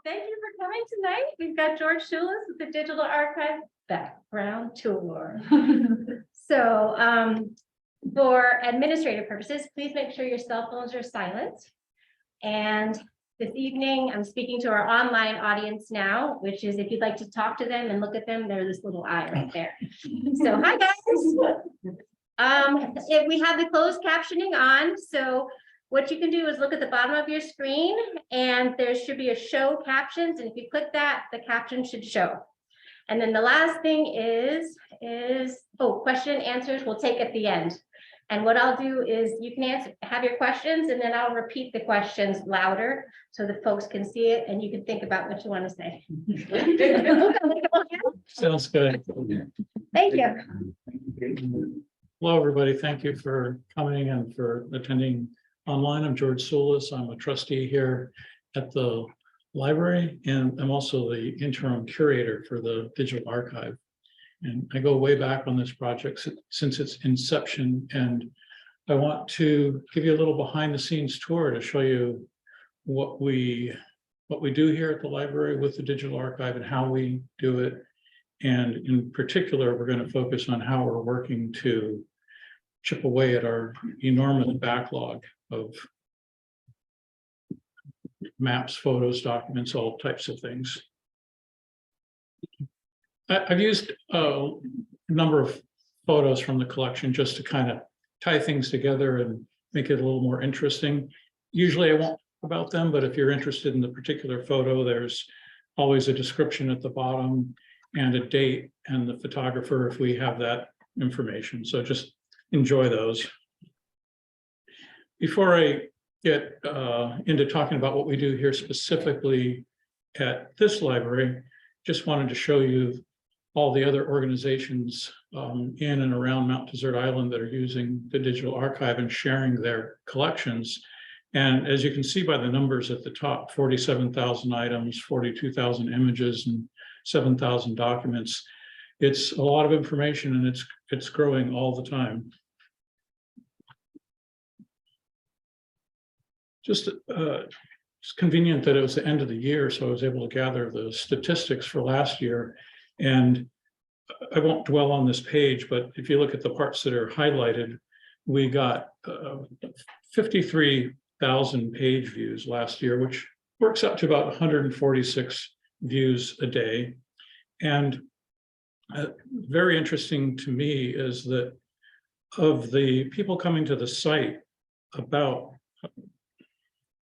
Thank you for coming tonight. We've got George Schulis with the Digital Archive Background Tour. So for administrative purposes, please make sure your cell phones are silent. And this evening, I'm speaking to our online audience now, which is if you'd like to talk to them and look at them, there's this little eye right there. So hi guys. If we have the closed captioning on, so what you can do is look at the bottom of your screen and there should be a show captions. And if you click that, the caption should show. And then the last thing is question and answers we'll take at the end. And what I'll do is you can have your questions and then I'll repeat the questions louder so that folks can see it and you can think about what you want to say. Sounds good. Thank you. Hello, everybody. Thank you for coming and for attending online. I'm George Schulis. I'm a trustee here at the library, and I'm also the interim curator for the digital archive. And I go way back on this project since its inception, and I want to give you a little behind the scenes tour to show you what we do here at the library with the digital archive and how we do it. And in particular, we're going to focus on how we're working to chip away at our enormous backlog of maps, photos, documents, all types of things. I've used a number of photos from the collection just to kind of tie things together and make it a little more interesting. Usually I won't talk about them, but if you're interested in the particular photo, there's always a description at the bottom and a date and the photographer if we have that information. So just enjoy those. Before I get into talking about what we do here specifically at this library, just wanted to show you all the other organizations in and around Mount Desert Island that are using the digital archive and sharing their collections. And as you can see by the numbers at the top, 47,000 items, 42,000 images, and 7,000 documents. It's a lot of information and it's growing all the time. It's convenient that it was the end of the year, so I was able to gather the statistics for last year. And I won't dwell on this page, but if you look at the parts that are highlighted, we got 53,000 page views last year, which works out to about 146 views a day. And very interesting to me is that of the people coming to the site, about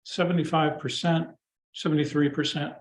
75%, 73%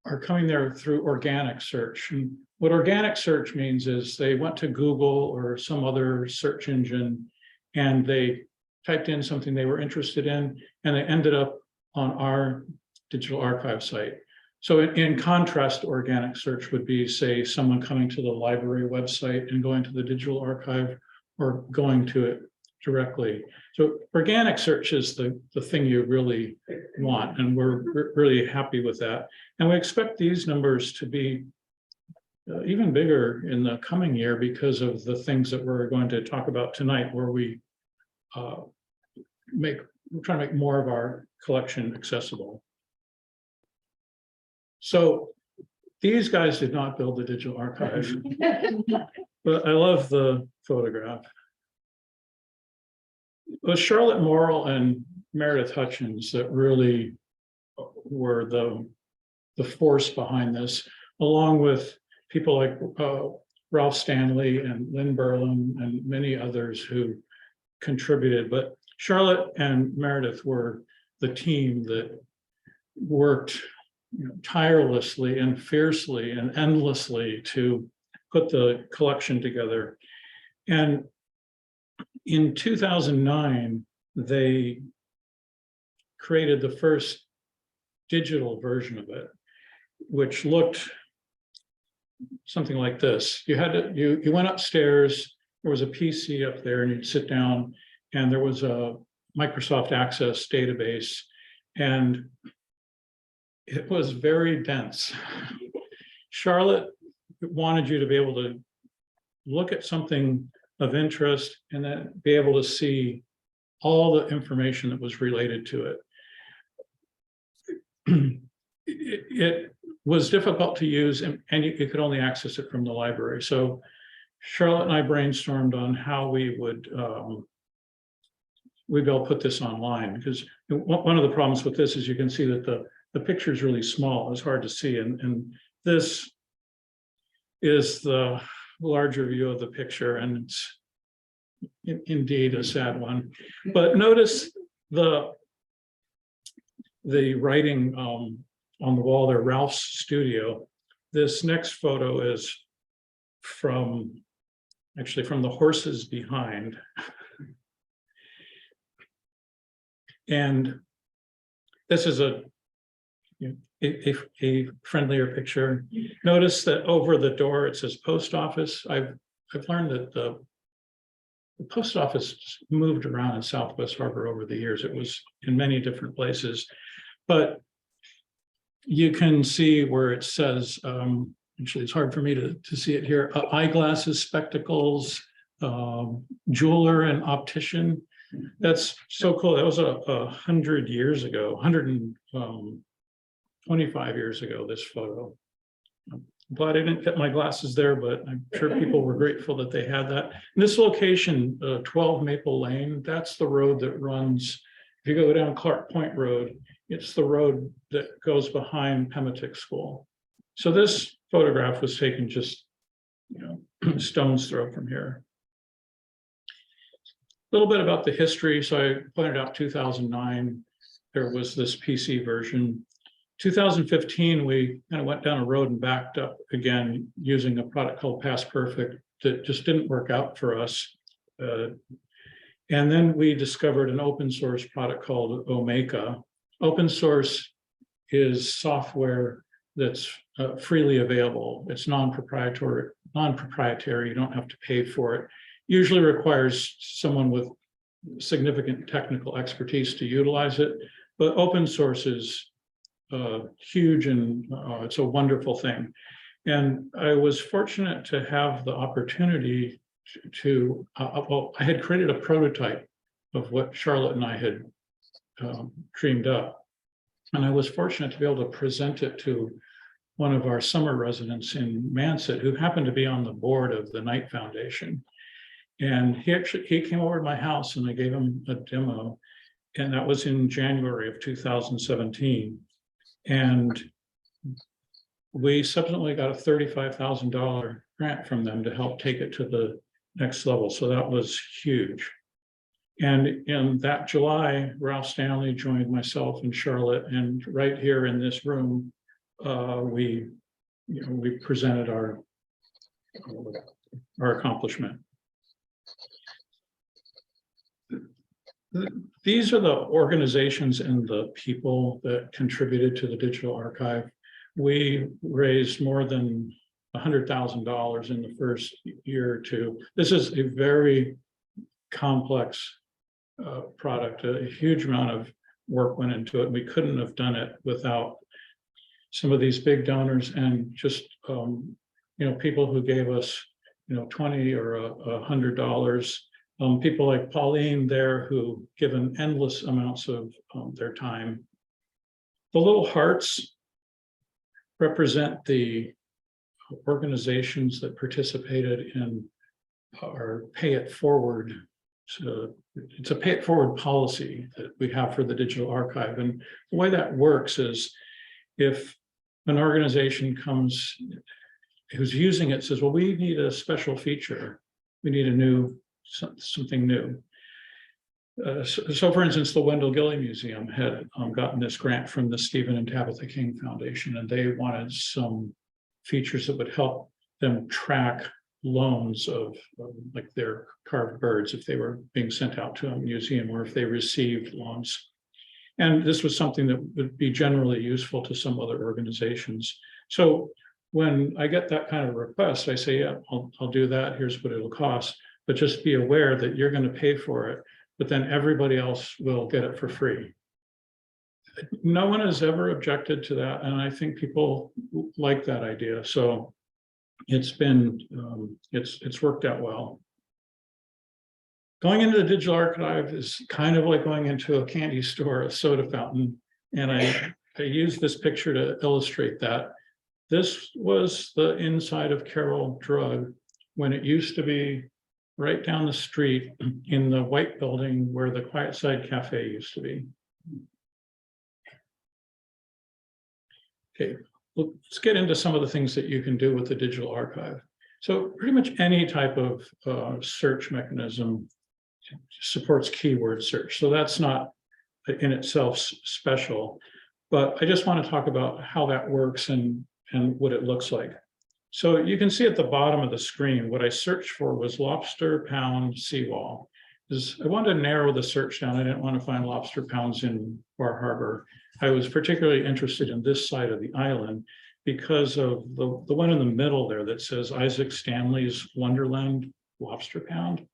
are coming there through organic search. And what organic search means is they went to Google or some other search engine and they typed in something they were interested in and they ended up on our digital archive site. So in contrast to organic search would be, say, someone coming to the library website and going to the digital archive or going to it directly. So organic search is the thing you really want, and we're really happy with that. And we expect these numbers to be even bigger in the coming year because of the things that we're going to talk about tonight, where we're trying to make more of our collection accessible. So these guys did not build the digital archive, but I love the photograph. It was Charlotte Morrill and Meredith Hutchins that really were the force behind this, along with people like Ralph Stanley and Lynn Berlin and many others who contributed. But Charlotte and Meredith were the team that worked tirelessly and fiercely and endlessly to put the collection together. And in 2009, they created the first digital version of it, which looked something like this. You went upstairs, there was a PC up there and you'd sit down and there was a Microsoft Access database and it was very dense. Charlotte wanted you to be able to look at something of interest and then be able to see all the information that was related to it. it was difficult to use, and you could only access it from the library. So Charlotte and I brainstormed on how we would we'd be able to put this online, because one of the problems with this is you can see that the picture is really small. It's hard to see, and this is the larger view of the picture, and it's indeed a sad one. But notice the writing on the wall there, Ralph's studio. This next photo is actually from the horses behind. And this is a friendlier picture. Notice that over the door it says post office. I've learned that the post office moved around in Southwest Harbor over the years. It was in many different places, but you can see where it says, actually it's hard for me to see it here, eyeglasses, spectacles, jeweler and optician. That's so cool. That was 100 years ago, 125 years ago, this photo. I'm glad I didn't get my glasses there, but I'm sure people were grateful that they had that. And this location, 12 Maple Lane, that's the road that runs, if you go down Clark Point Road, it's the road that goes behind Pematic School. So this photograph was taken just, stone's throw from here. A little bit about the history. So I pointed out 2009, there was this PC version. 2015, we kind of went down a road and backed up again using a product called Past Perfect that just didn't work out for us. And then we discovered an open source product called Omeka. Open source is software that's freely available. It's non-proprietary. You don't have to pay for it. Usually requires someone with significant technical expertise to utilize it, but open source is huge, and it's a wonderful thing. And I was fortunate to have the opportunity to I had created a prototype of what Charlotte and I had dreamed up. And I was fortunate to be able to present it to one of our summer residents in Manset, who happened to be on the board of the Knight Foundation. And he came over to my house and I gave him a demo, and that was in January of 2017. And we subsequently got a $35,000 grant from them to help take it to the next level. So that was huge. And in that July, Ralph Stanley joined myself and Charlotte, and right here in this room, we presented our accomplishment. These are the organizations and the people that contributed to the digital archive. We raised more than $100,000 in the first year or two. This is a very complex product. A huge amount of work went into it. We couldn't have done it without some of these big donors and just people who gave us $20 or $100. People like Pauline there, who given endless amounts of their time. The little hearts represent the organizations that participated in our Pay It Forward. So it's a Pay It Forward policy that we have for the digital archive. And the way that works is if an organization comes who's using it says, well, we need a special feature. We need something new. So for instance, the Wendell Gilley Museum had gotten this grant from the Stephen and Tabitha King Foundation, and they wanted some features that would help them track loans of like their carved birds if they were being sent out to a museum or if they received loans. And this was something that would be generally useful to some other organizations. So when I get that kind of request, I say, yeah, I'll do that. Here's what it'll cost. But just be aware that you're going to pay for it, but then everybody else will get it for free. No one has ever objected to that, and I think people like that idea. So it's been, it's worked out well. Going into the digital archive is kind of like going into a candy store, a soda fountain, and used this picture to illustrate that. This was the inside of Carroll Drug when it used to be right down the street in the white building where the Quiet Side Cafe used to be. Okay, let's get into some of the things that you can do with the digital archive. So pretty much any type of search mechanism supports keyword search. So that's not in itself special, but I just want to talk about how that works and what it looks like. So you can see at the bottom of the screen, what I searched for was lobster pound seawall. I wanted to narrow the search down. I didn't want to find lobster pounds in Bar Harbor. I was particularly interested in this side of the island because of the one in the middle there that says Isaac Stanley's Wonderland lobster pound.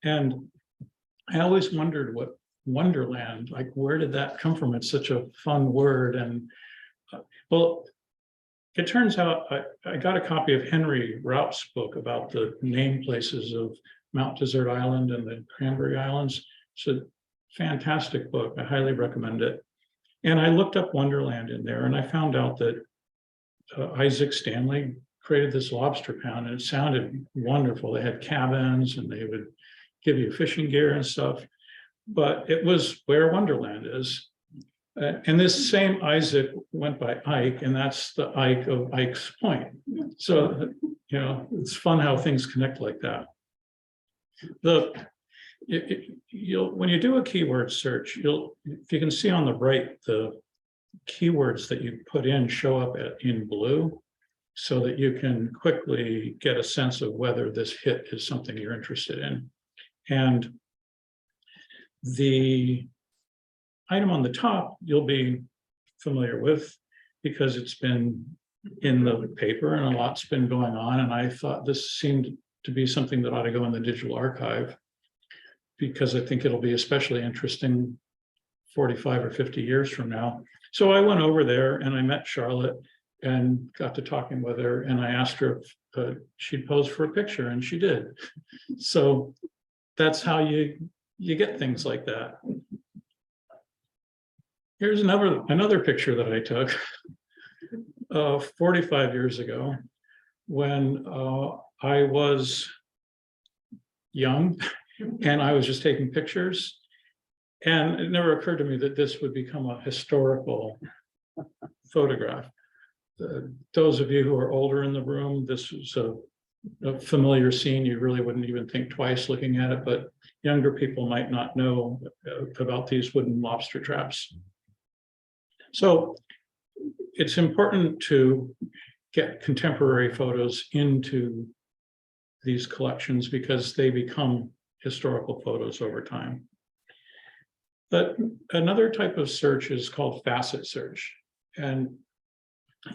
And I always wondered what Wonderland, like where did that come from? It's such a fun word. And well, it turns out I got a copy of Henry Rout's book about the name places of Mount Desert Island and the Cranberry Islands. It's a fantastic book. I highly recommend it. And I looked up Wonderland in there and I found out that Isaac Stanley created this lobster pound and it sounded wonderful. They had cabins and they would give you fishing gear and stuff, but it was where Wonderland is. And this same Isaac went by Ike, and that's the Ike of Ike's Point. So, you know, it's fun how things connect like that. When you do a keyword search, if you can see on the right, the keywords that you put in show up in blue so that you can quickly get a sense of whether this hit is something you're interested in. And the item on the top, you'll be familiar with because it's been in the paper and a lot's been going on. And I thought this seemed to be something that ought to go in the digital archive because I think it'll be especially interesting 45 or 50 years from now. So I went over there and I met Charlotte and got to talking with her. And I asked her if she'd pose for a picture, and she did. So that's how you get things like that. Here's another picture that I took 45 years ago when I was young and I was just taking pictures. And it never occurred to me that this would become a historical photograph. Those of you who are older in the room, this was a familiar scene. You really wouldn't even think twice looking at it, but younger people might not know about these wooden lobster traps. So it's important to get contemporary photos into these collections because they become historical photos over time. But another type of search is called facet search. And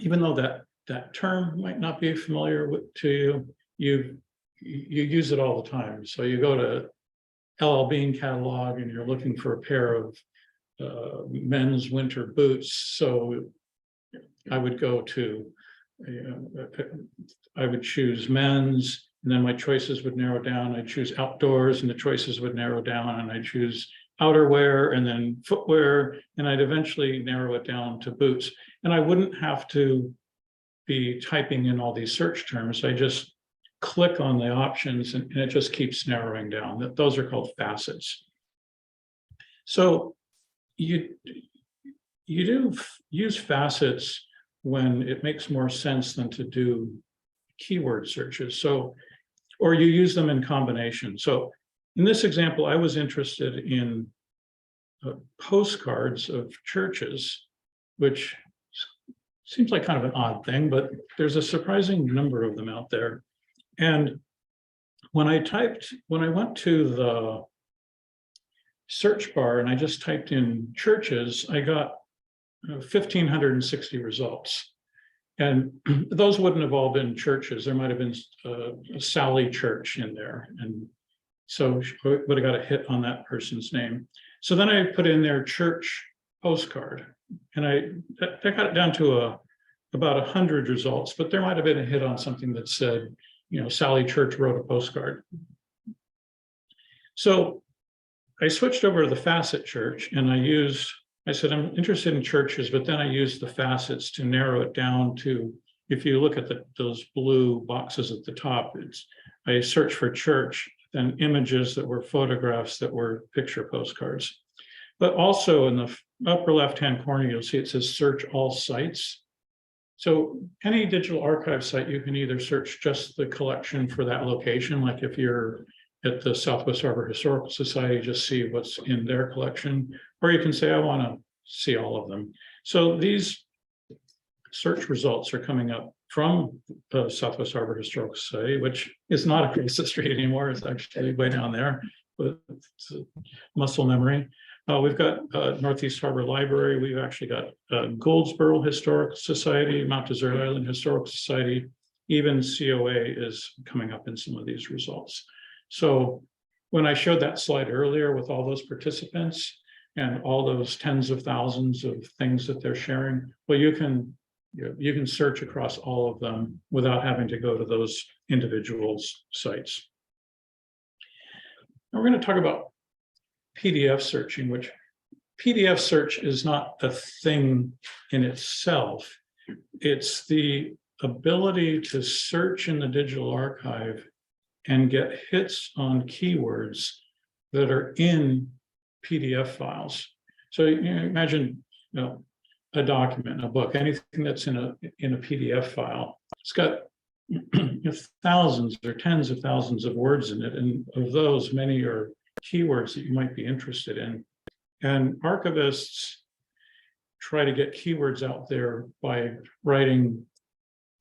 even though that term might not be familiar to you, you use it all the time. So you go to LL Bean catalog and you're looking for a pair of men's winter boots. So I would go to, I would choose men's, and then my choices would narrow down. I'd choose outdoors and the choices would narrow down, and I'd choose outerwear and then footwear, and I'd eventually narrow it down to boots. And I wouldn't have to be typing in all these search terms. I just click on the options and it just keeps narrowing down. Those are called facets. So you do use facets when it makes more sense than to do keyword searches. So, or you use them in combination. So in this example, I was interested in postcards of churches, which seems like kind of an odd thing, but there's a surprising number of them out there. And when I went to the search bar and I just typed in churches, I got 1,560 results. And those wouldn't have all been churches. There might have been a Sally Church in there. And so would have got a hit on that person's name. So then I put in their church postcard, and that got it down to about 100 results, but there might have been a hit on something that said, you know, Sally Church wrote a postcard. So I switched over to the facet search and I used I said, I'm interested in churches, but then I used the facets to narrow it down to, if you look at those blue boxes at the top, I searched for church, then images that were photographs that were picture postcards. But also in the upper left-hand corner, you'll see it says search all sites. So any digital archive site, you can either search just the collection for that location, like if you're at the Southwest Harbor Historical Society, just see what's in their collection, or you can say, I want to see all of them. So these search results are coming up from the Southwest Harbor Historical Society, which is not across the street anymore. It's actually way down there, but it's a muscle memory. We've got Northeast Harbor Library. We've actually got Goldsboro Historical Society, Mount Desert Island Historical Society. Even COA is coming up in some of these results. So when I showed that slide earlier with all those participants and all those tens of thousands of things that they're sharing, well, you can search across all of them without having to go to those individuals' sites. Now we're going to talk about PDF searching, which PDF search is not a thing in itself. It's the ability to search in the digital archive and get hits on keywords that are in PDF files. So imagine, a document, a book, anything that's in a PDF file. It's got thousands or tens of thousands of words in it, and of those, many are keywords that you might be interested in. And archivists try to get keywords out there by writing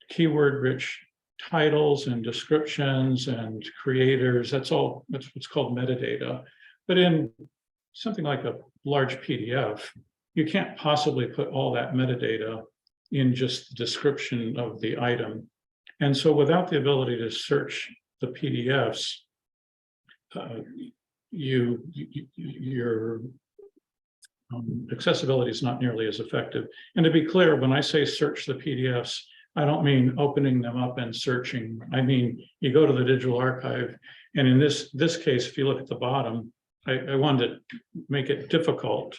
keyword-rich titles and descriptions and creators. That's what's called metadata. But in something like a large PDF, you can't possibly put all that metadata in just the description of the item. And so without the ability to search the PDFs, your accessibility is not nearly as effective. And to be clear, when I say search the PDFs, I don't mean opening them up and searching. I mean, you go to the digital archive, and in this case, if you look at the bottom, I wanted to make it difficult,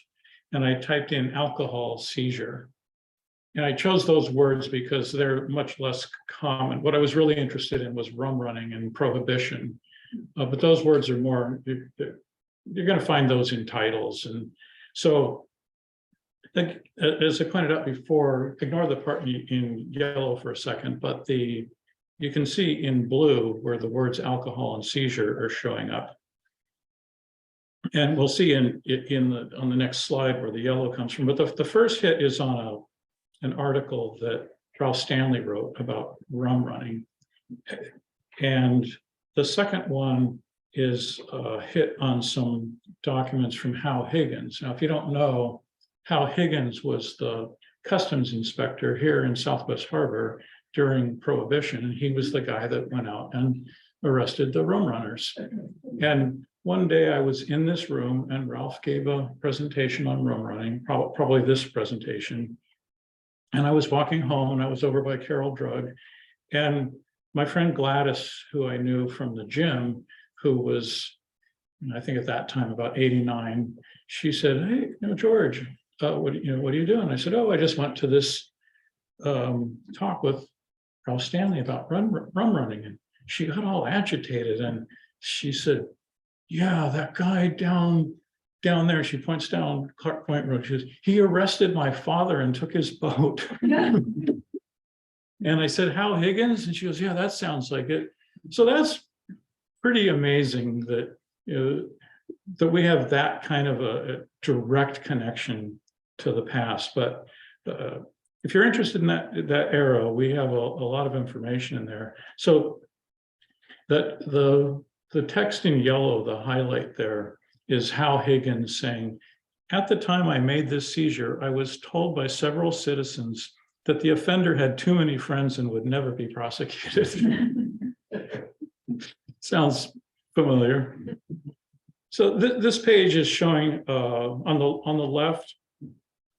and I typed in alcohol seizure. And I chose those words because they're much less common. What I was really interested in was rum running and prohibition. But those words are more, you're going to find those in titles. And so, as I pointed out before, ignore the part in yellow for a second, but you can see in blue where the words alcohol and seizure are showing up. And we'll see on the next slide where the yellow comes from. But the first hit is on an article that Ralph Stanley wrote about rum running. And the second one is a hit on some documents from Hal Higgins. Now, if you don't know, Hal Higgins was the customs inspector here in Southwest Harbor during Prohibition, and he was the guy that went out and arrested the rum runners. And one day I was in this room and Ralph gave a presentation on rum running, probably this presentation. And I was walking home and I was over by Carroll Drug, and my friend Gladys, who I knew from the gym, who was, I think at that time about 89, she said, "Hey, George, what are you doing?" I said, "Oh, I just went to this talk with Ralph Stanley about rum running." And she got all agitated and she said, "Yeah, that guy down there," she points down Clark Point Road, she says, "he arrested my father and took his boat." And I said, "Hal Higgins?" And she goes, "Yeah, that sounds like it." So that's pretty amazing that that we have that kind of a direct connection to the past. But if you're interested in that era, we have a lot of information in there. So that the text in yellow, the highlight there, is Hal Higgins saying, "At the time I made this seizure, I was told by several citizens that the offender had too many friends and would never be prosecuted." Sounds familiar. So this page is showing on the left,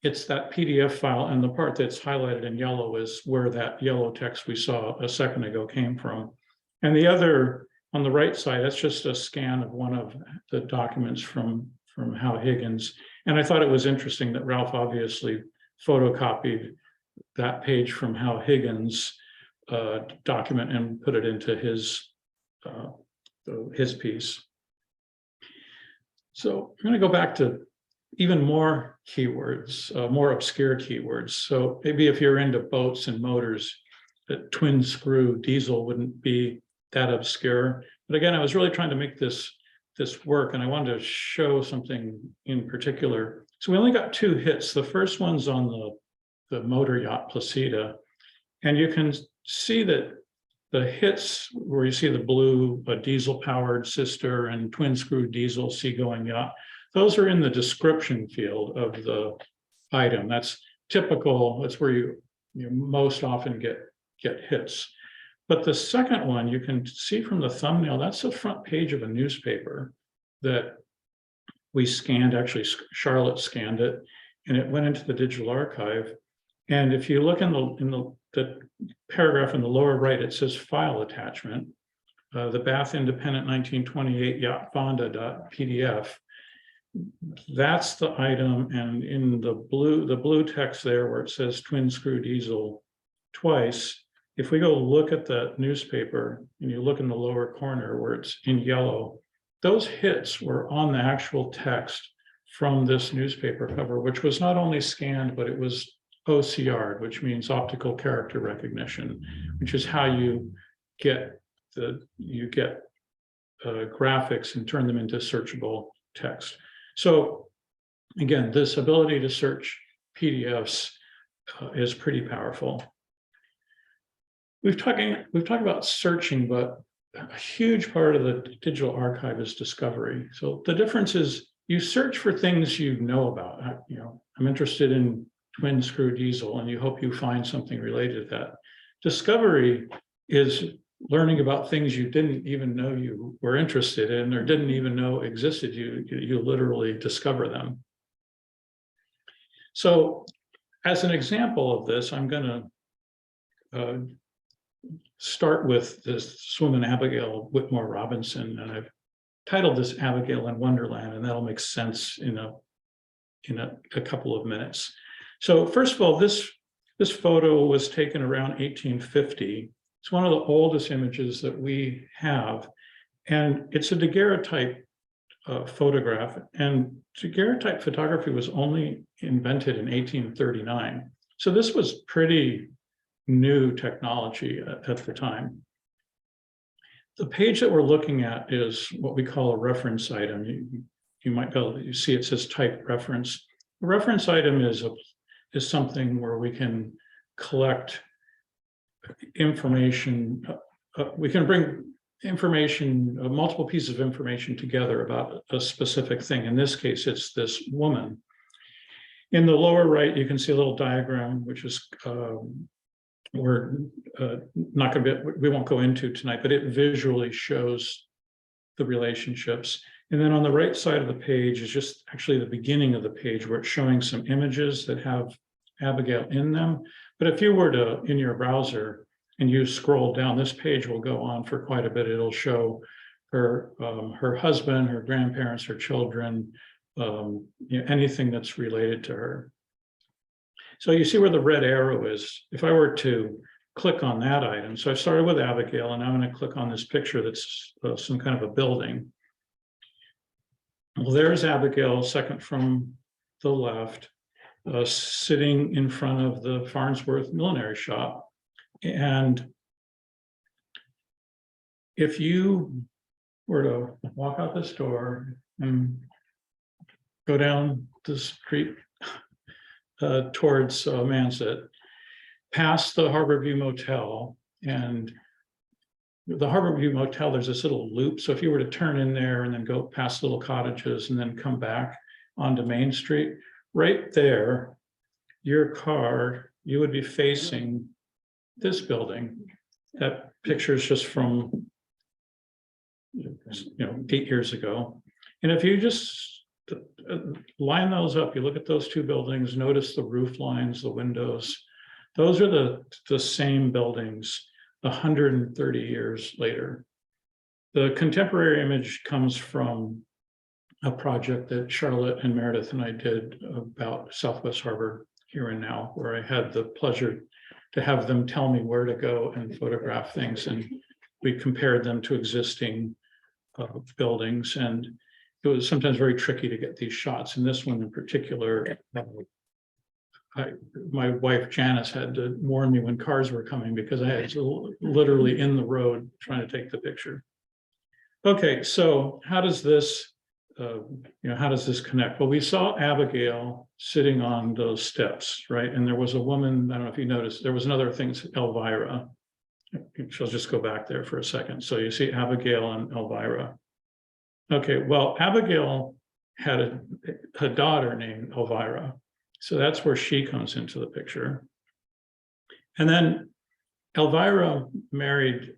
it's that PDF file, and the part that's highlighted in yellow is where that yellow text we saw a second ago came from. And the other on the right side, that's just a scan of one of the documents from from Hal Higgins. And I thought it was interesting that Ralph obviously photocopied that page from Hal Higgins' document and put it into his piece. So I'm going to go back to even more keywords, more obscure keywords. So maybe if you're into boats and motors, that twin screw diesel wouldn't be that obscure. But again, I was really trying to make this work, and I wanted to show something in particular. So we only got 2 hits. The first one's on the motor yacht Placida, and you can see that the hits where you see the blue, a diesel-powered sister and twin screw diesel seagoing yacht, those are in the description field of the item. That's typical. That's where you most often get hits. But the second one, you can see from the thumbnail, that's the front page of a newspaper that we scanned. Actually, Charlotte scanned it, and it went into the digital archive. And if you look in the paragraph in the lower right, it says file attachment, the Bath Independent 1928 Yacht Fonda.pdf. That's the item, and in the blue text there where it says twin screw diesel twice, if we go look at the newspaper and you look in the lower corner where it's in yellow, those hits were on the actual text from this newspaper cover, which was not only scanned, but it was OCR, which means optical character recognition, which is how you get graphics and turn them into searchable text. So again, this ability to search PDFs is pretty powerful. We've talked about searching, but a huge part of the digital archive is discovery. So the difference is you search for things you know about. I'm interested in twin screw diesel, and you hope you find something related to that. Discovery is learning about things you didn't even know you were interested in or didn't even know existed. You literally discover them. So as an example of this, I'm going to start with this woman, Abigail Whitmore Robinson, and I've titled this Abigail in Wonderland, and that'll make sense in a couple of minutes. So first of all, this photo was taken around 1850. It's one of the oldest images that we have, and it's a daguerreotype photograph. And daguerreotype photography was only invented in 1839. So this was pretty new technology at the time. The page that we're looking at is what we call a reference item. You might be able to see it says type reference. A reference item is something where we can collect information. We can bring information, multiple pieces of information together about a specific thing. In this case, it's this woman. In the lower right, you can see a little diagram, which is we're not going to we won't go into tonight, but it visually shows the relationships. And then on the right side of the page is just actually the beginning of the page where it's showing some images that have Abigail in them. But if you were to, in your browser, and you scroll down, this page will go on for quite a bit. It'll show her husband, her grandparents, her children, anything that's related to her. So you see where the red arrow is. If I were to click on that item, so I started with Abigail, and I'm going to click on this picture that's some kind of a building. Well, there's Abigail, second from the left, sitting in front of the Farnsworth millinery shop. And if you were to walk out this door and go down the street towards Manset, past the Harborview Motel, and the Harborview Motel, there's this little loop. So if you were to turn in there and then go past little cottages and then come back onto Main Street, right there, your car, you would be facing this building. That picture is just from 8 years ago. And if you just line those up, you look at those two buildings, notice the roof lines, the windows, those are the same buildings 130 years later. The contemporary image comes from a project that Charlotte and Meredith and I did about Southwest Harbor Here and Now, where I had the pleasure to have them tell me where to go and photograph things. And we compared them to existing buildings, and it was sometimes very tricky to get these shots. And this one in particular, my wife Janice had to warn me when cars were coming because I had to literally in the road trying to take the picture. Okay, so how does this, how does this connect? Well, we saw Abigail sitting on those steps, right? And there was a woman, I don't know if you noticed, there was another thing, Elvira. She'll just go back there for a second. So you see Abigail and Elvira. Okay, well, Abigail had a daughter named Elvira. So that's where she comes into the picture. And then Elvira married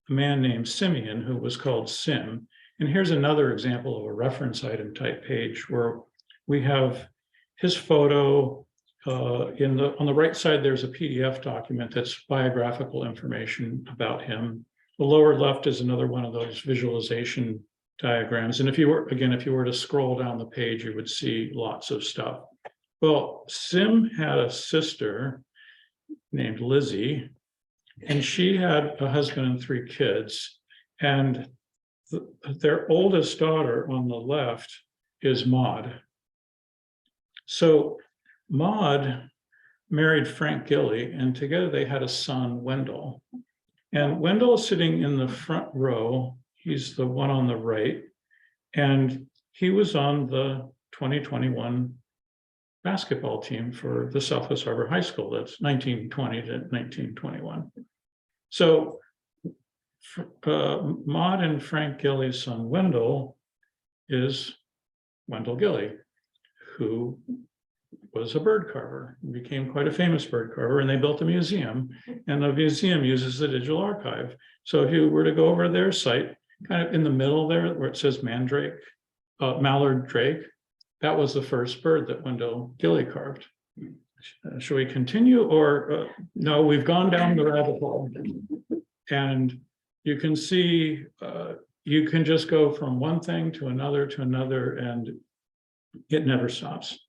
a man named Simeon, who was called Sim. And here's another example of a reference item type page where we have his photo on the right side. There's a PDF document that's biographical information about him. The lower left is another one of those visualization diagrams. And if you were to scroll down the page, you would see lots of stuff. Well, Sim had a sister named Lizzie, and she had a husband and 3 kids. And their oldest daughter on the left is Maud. So Maud married Frank Gilly, and together they had a son, Wendell. And Wendell is sitting in the front row. He's the one on the right. And he was on the 2021 basketball team for the Southwest Harbor High School. That's 1920 to 1921. So Maud and Frank Gilly's son, Wendell, is Wendell Gilly, who was a bird carver, became quite a famous bird carver, and they built a museum, and the museum uses the digital archive. So if you were to go over their site, kind of in the middle there where it says mallard drake, that was the first bird that Wendell Gilly carved. Should we continue, or no, we've gone down the rabbit hole. And you can see, you can just go from one thing to another, and it never stops.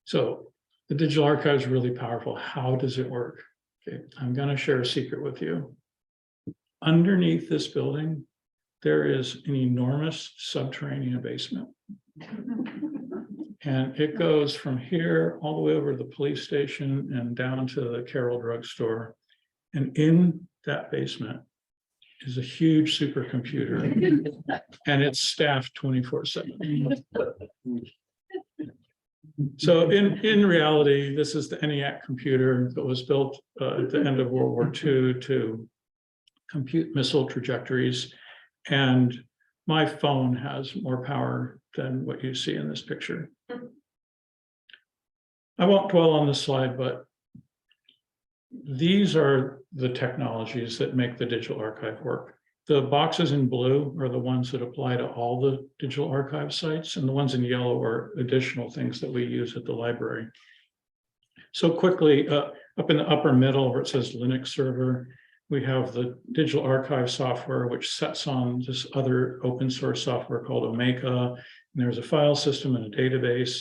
So the digital archive is really powerful. How does it work? Okay, I'm going to share a secret with you. Underneath this building, there is an enormous subterranean basement. And it goes from here all the way over to the police station and down to the Carroll drugstore. And in that basement is a huge supercomputer, and it's staffed 24/7. So in reality, this is the ENIAC computer that was built at the end of World War II to compute missile trajectories. And my phone has more power than what you see in this picture. I won't dwell on this slide, but these are the technologies that make the digital archive work. The boxes in blue are the ones that apply to all the digital archive sites, and the ones in yellow are additional things that we use at the library. So quickly, up in the upper middle where it says Linux server, we have the digital archive software, which sets on this other open source software called Omeka. And there's a file system and a database.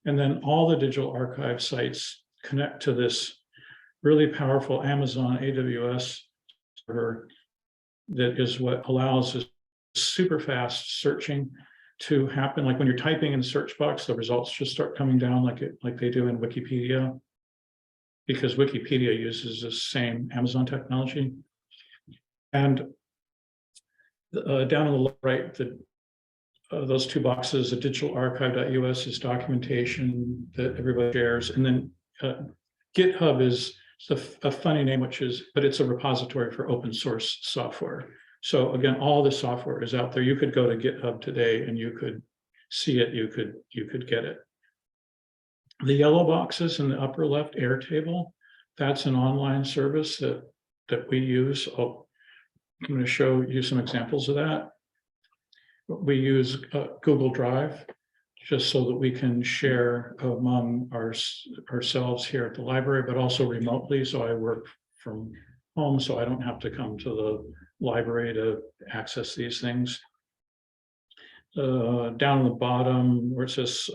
And then all the digital archive sites connect to this really powerful Amazon AWS server that is what allows this super fast searching to happen. Like when you're typing in the search box, the results just start coming down like they do in Wikipedia, because Wikipedia uses the same Amazon technology. And down on the right, those 2 boxes, the digitalarchive.us is documentation that everybody shares. And then GitHub is a funny name, but it's a repository for open source software. So again, all the software is out there. You could go to GitHub today and you could see it, you could get it. The yellow boxes in the upper left, Airtable, that's an online service that we use. I'm going to show you some examples of that. We use Google Drive just so that we can share among ourselves here at the library, but also remotely. So I work from home, so I don't have to come to the library to access these things. down in the bottom where it says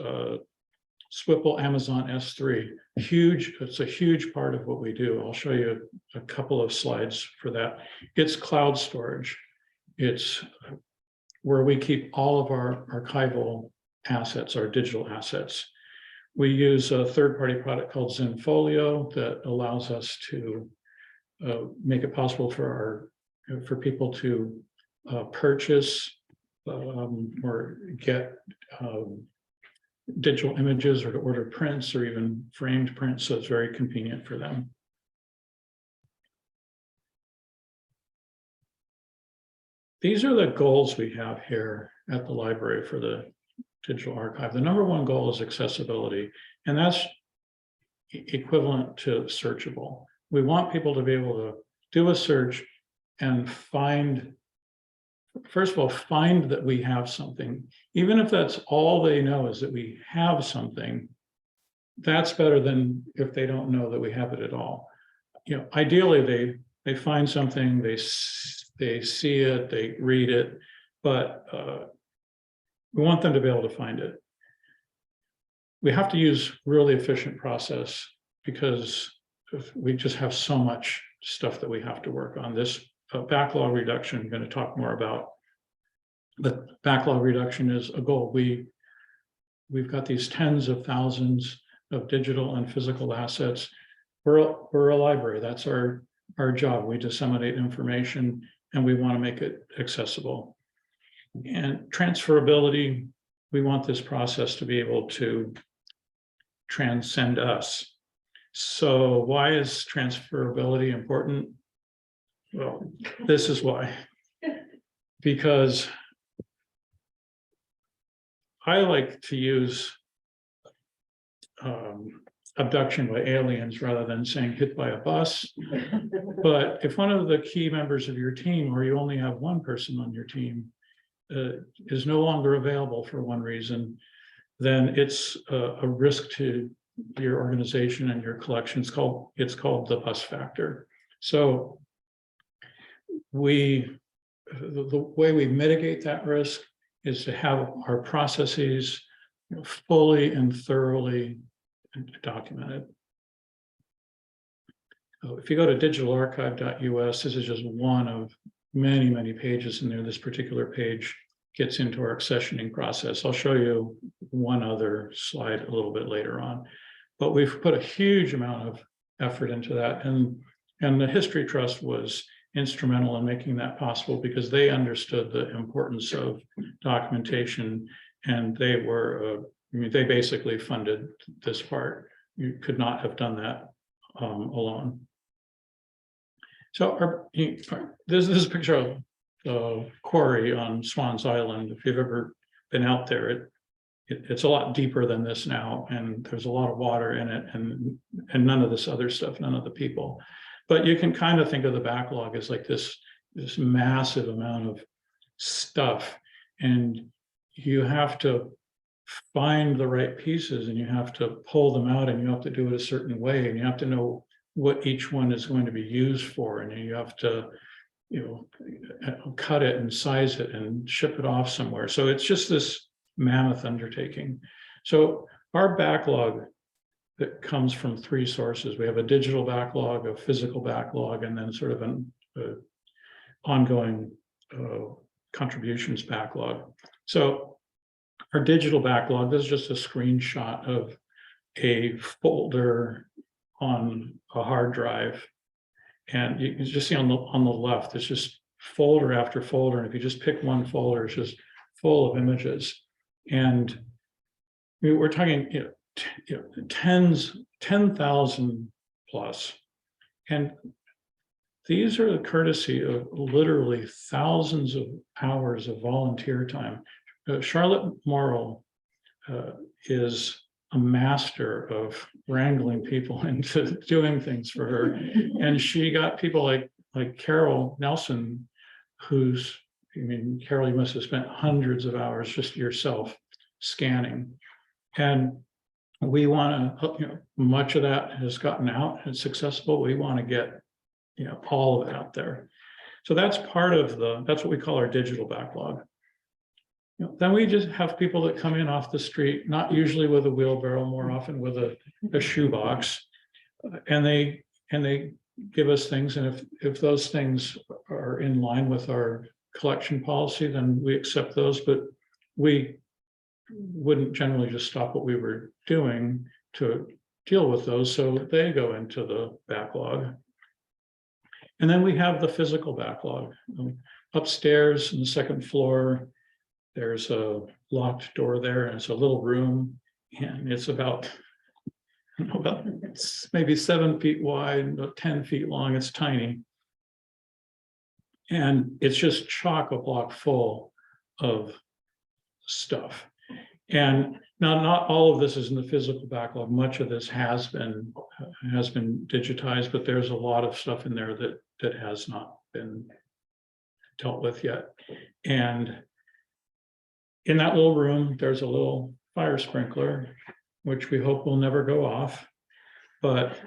Swipple Amazon S3. Huge, it's a huge part of what we do. I'll show you a couple of slides for that. It's cloud storage. It's where we keep all of our archival assets, our digital assets. We use a third-party product called Zenfolio that allows us to make it possible for people to purchase or get digital images or to order prints or even framed prints, so it's very convenient for them. These are the goals we have here at the library for the digital archive. The number one goal is accessibility, and that's equivalent to searchable. We want people to be able to do a search and find, first of all, find that we have something. Even if that's all they know is that we have something, that's better than if they don't know that we have it at all. You know, ideally they find something, they see it, they read it, but we want them to be able to find it. We have to use really efficient process because we just have so much stuff that we have to work on. This backlog reduction, I'm going to talk more about. But backlog reduction is a goal. We've got these tens of thousands of digital and physical assets. We're a library. That's our job. We disseminate information and we want to make it accessible. And transferability, we want this process to be able to transcend us. So why is transferability important? Well, this is why. Because I like to use abduction by aliens rather than saying hit by a bus. But if one of the key members of your team, or you only have one person on your team, is no longer available for one reason, then it's a risk to your organization and your collection. It's called the bus factor. So the way we mitigate that risk is to have our processes fully and thoroughly documented. If you go to digitalarchive.us, this is just one of many, many pages in there. This particular page gets into our accessioning process. I'll show you one other slide a little bit later on, but we've put a huge amount of effort into that. And the History Trust was instrumental in making that possible because they understood the importance of documentation, and they were, they basically funded this part. You could not have done that alone. So this is a picture of the quarry on Swans Island. If you've ever been out there, it's a lot deeper than this now, and there's a lot of water in it, and none of this other stuff, none of the people. But you can kind of think of the backlog as like this massive amount of stuff, and you have to find the right pieces, and you have to pull them out, and you have to do it a certain way, and you have to know what each one is going to be used for, and you have to, cut it and size it and ship it off somewhere. So it's just this mammoth undertaking. So our backlog that comes from three sources. We have a digital backlog, a physical backlog, and then sort of an ongoing contributions backlog. So our digital backlog, this is just a screenshot of a folder on a hard drive. And you can just see on the left, it's just folder after folder. And if you just pick one folder, it's just full of images. And we're talking, 10,000 plus. And these are the courtesy of literally thousands of hours of volunteer time. Charlotte Morrill is a master of wrangling people into doing things for her. And she got people like Carol Nelson, Carol, you must have spent hundreds of hours just yourself scanning. And we want to, much of that has gotten out and it's accessible. We want to get, all of it out there. So that's part of that's what we call our digital backlog. Then we just have people that come in off the street, not usually with a wheelbarrow, more often with a shoebox. And they give us things, and if those things are in line with our collection policy, then we accept those, but we wouldn't generally just stop what we were doing to deal with those, so they go into the backlog. And then we have the physical backlog. Upstairs in the second floor, there's a locked door there, and it's a little room, and it's about maybe 7 feet wide, about 10 feet long. It's tiny. And it's just chock-a-block full of stuff. And now, not all of this is in the physical backlog. Much of this has been digitized, but there's a lot of stuff in there that has not been dealt with yet. And in that little room, there's a little fire sprinkler, which we hope will never go off. But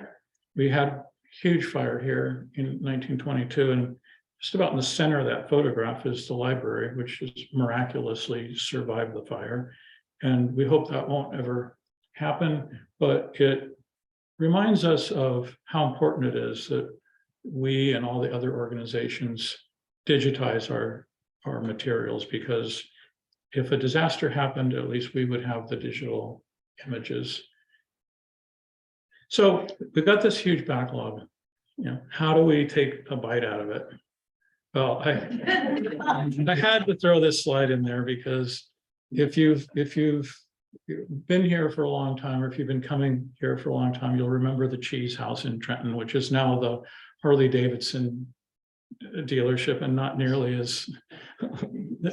we had a huge fire here in 1922, and just about in the center of that photograph is the library, which has miraculously survived the fire. And we hope that won't ever happen, but it reminds us of how important it is that we and all the other organizations digitize our materials, because if a disaster happened, at least we would have the digital images. So we've got this huge backlog. How do we take a bite out of it? Well, I had to throw this slide in there because if you've been here for a long time, or if you've been coming here for a long time, you'll remember the Cheese House in Trenton, which is now the Harley Davidson dealership, and not nearly as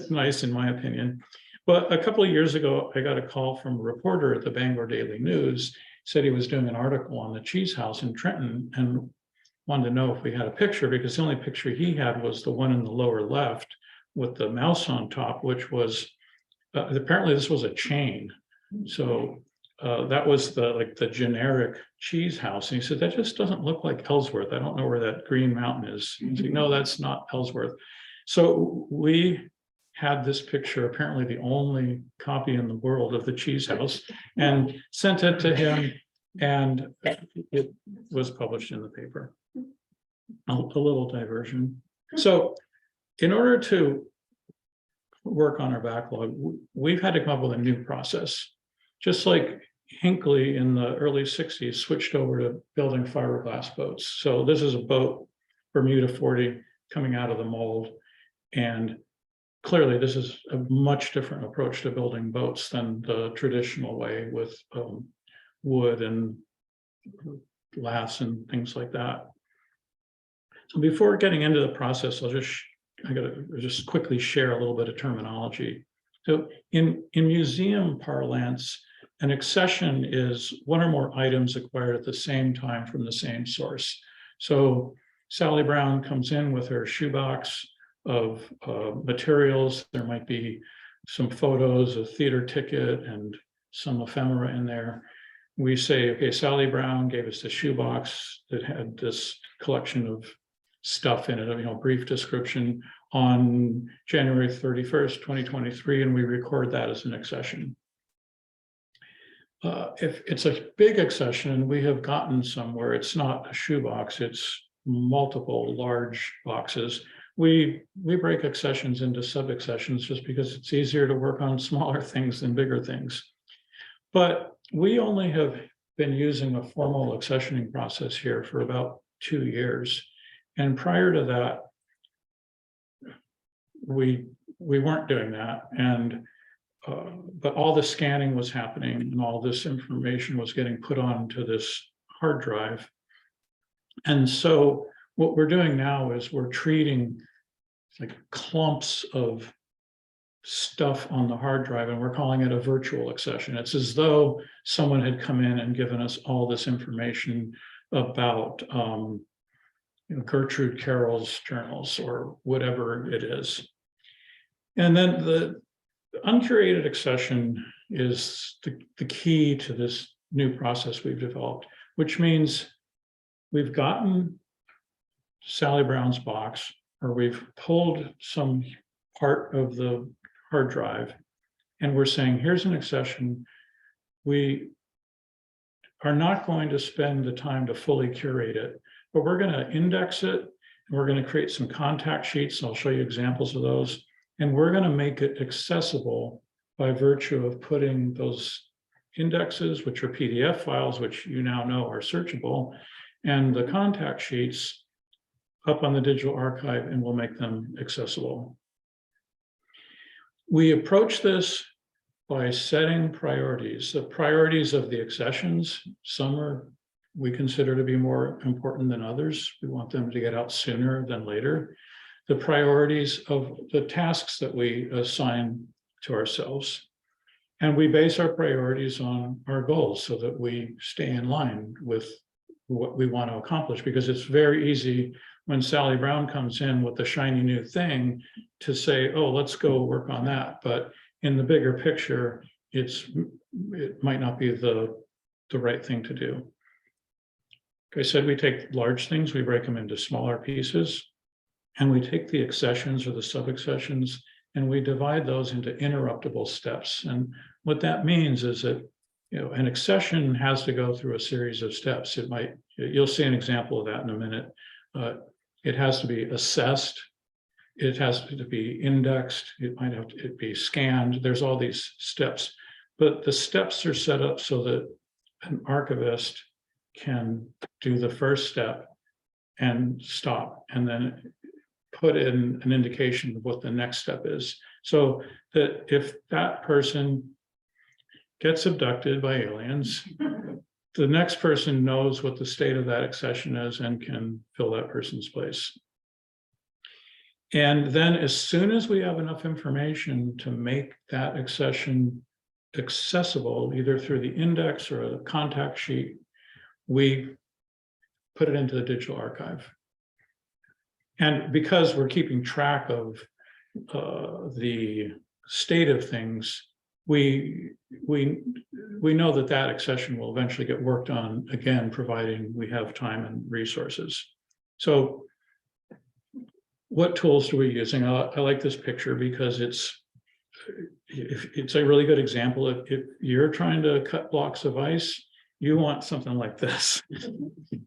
nice in my opinion. But a couple of years ago, I got a call from a reporter at the Bangor Daily News, said he was doing an article on the Cheese House in Trenton and wanted to know if we had a picture, because the only picture he had was the one in the lower left with the mouse on top, which was apparently this was a chain. So that was the generic cheese house. And he said, that just doesn't look like Ellsworth. I don't know where that green mountain is. He said, no, that's not Ellsworth. So we had this picture, apparently the only copy in the world of the cheese house, and sent it to him, and it was published in the paper. A little diversion. So in order to work on our backlog, we've had to come up with a new process. Just like Hinckley in the early 60s switched over to building fiberglass boats. So this is a boat, Bermuda 40, coming out of the mold. And clearly this is a much different approach to building boats than the traditional way with wood and glass and things like that. So before getting into the process, I gotta just quickly share a little bit of terminology. So in museum parlance, an accession is one or more items acquired at the same time from the same source. So Sally Brown comes in with her shoebox of materials. There might be some photos, a theater ticket, and some ephemera in there. We say, okay, Sally Brown gave us the shoebox that had this collection of stuff in it, brief description on January 31st, 2023, and we record that as an accession. If it's a big accession and we have gotten somewhere, it's not a shoebox, it's multiple large boxes. We break accessions into sub-accessions just because it's easier to work on smaller things than bigger things. But we only have been using a formal accessioning process here for about 2 years. And prior to that, we weren't doing that. And but all the scanning was happening and all this information was getting put onto this hard drive. And so what we're doing now is we're treating like clumps of stuff on the hard drive, and we're calling it a virtual accession. It's as though someone had come in and given us all this information about Gertrude Carroll's journals or whatever it is. And then the uncurated accession is the key to this new process we've developed, which means we've gotten Sally Brown's box, or we've pulled some part of the hard drive, And we're saying, here's an accession. We are not going to spend the time to fully curate it, but we're going to index it. And we're going to create some contact sheets. I'll show you examples of those. And we're going to make it accessible by virtue of putting those indexes, which are PDF files, which you now know are searchable, and the contact sheets up on the digital archive, and we'll make them accessible. We approach this by setting priorities. The priorities of the accessions, some we consider to be more important than others. We want them to get out sooner than later. The priorities of the tasks that we assign to ourselves. And we base our priorities on our goals so that we stay in line with what we want to accomplish, because it's very easy when Sally Brown comes in with the shiny new thing to say, oh, let's go work on that. But in the bigger picture, it might not be the right thing to do. Like I said, we take large things, we break them into smaller pieces, and we take the accessions or the sub-accessions, and we divide those into interruptible steps. And what that means is that, you know, an accession has to go through a series of steps. You'll see an example of that in a minute. It has to be assessed. It has to be indexed. It might have to be scanned. There's all these steps, but the steps are set up so that an archivist can do the first step and stop, and then put in an indication of what the next step is. So that if that person gets abducted by aliens, the next person knows what the state of that accession is and can fill that person's place. And then as soon as we have enough information to make that accession accessible, either through the index or a contact sheet, we put it into the digital archive. And because we're keeping track of the state of things, we know that that accession will eventually get worked on again, providing we have time and resources. So what tools are we using? I like this picture because it's a really good example. If you're trying to cut blocks of ice, you want something like this.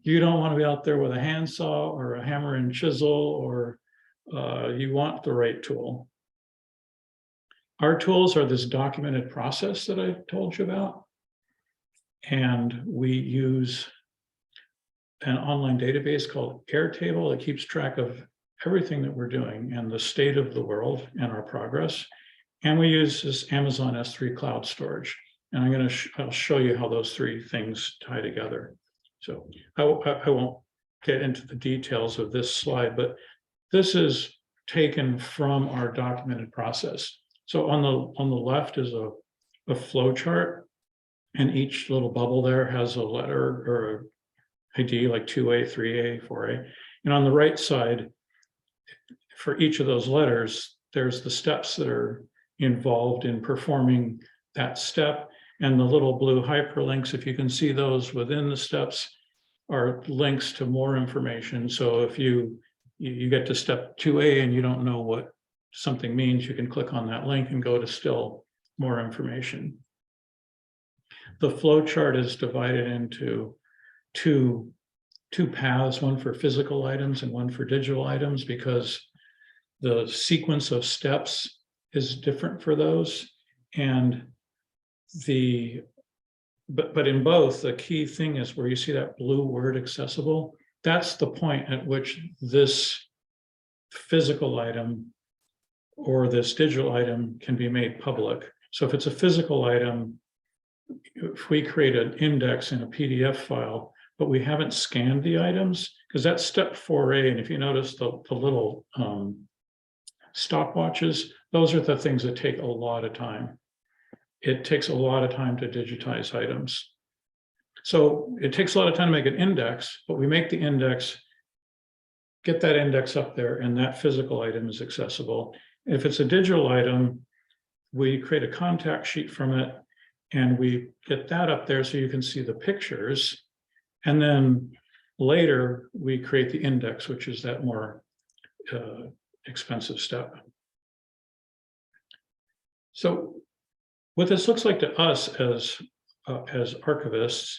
You don't want to be out there with a handsaw or a hammer and chisel, or you want the right tool. Our tools are this documented process that I told you about. And we use an online database called Airtable that keeps track of everything that we're doing and the state of the world and our progress. And we use this Amazon S3 cloud storage. And I'll show you how those three things tie together. So I won't get into the details of this slide, but this is taken from our documented process. So on the left is a flow chart, and each little bubble there has a letter or a ID like 2A, 3A, 4A. And on the right side, for each of those letters, there's the steps that are involved in performing that step. And the little blue hyperlinks, if you can see those within the steps, are links to more information. So if you get to step 2A and you don't know what something means, you can click on that link and go to still more information. The flow chart is divided into two paths, one for physical items and one for digital items, because the sequence of steps is different for those. And but in both, the key thing is where you see that blue word accessible, that's the point at which this physical item or this digital item can be made public. So if it's a physical item, if we create an index in a PDF file, but we haven't scanned the items, because that's step 4A. And if you notice the little stopwatches, those are the things that take a lot of time. It takes a lot of time to digitize items. So it takes a lot of time to make an index, but we make the index, get that index up there, and that physical item is accessible. If it's a digital item, we create a contact sheet from it, and we get that up there so you can see the pictures. And then later, we create the index, which is that more expensive step. So What this looks like to us as archivists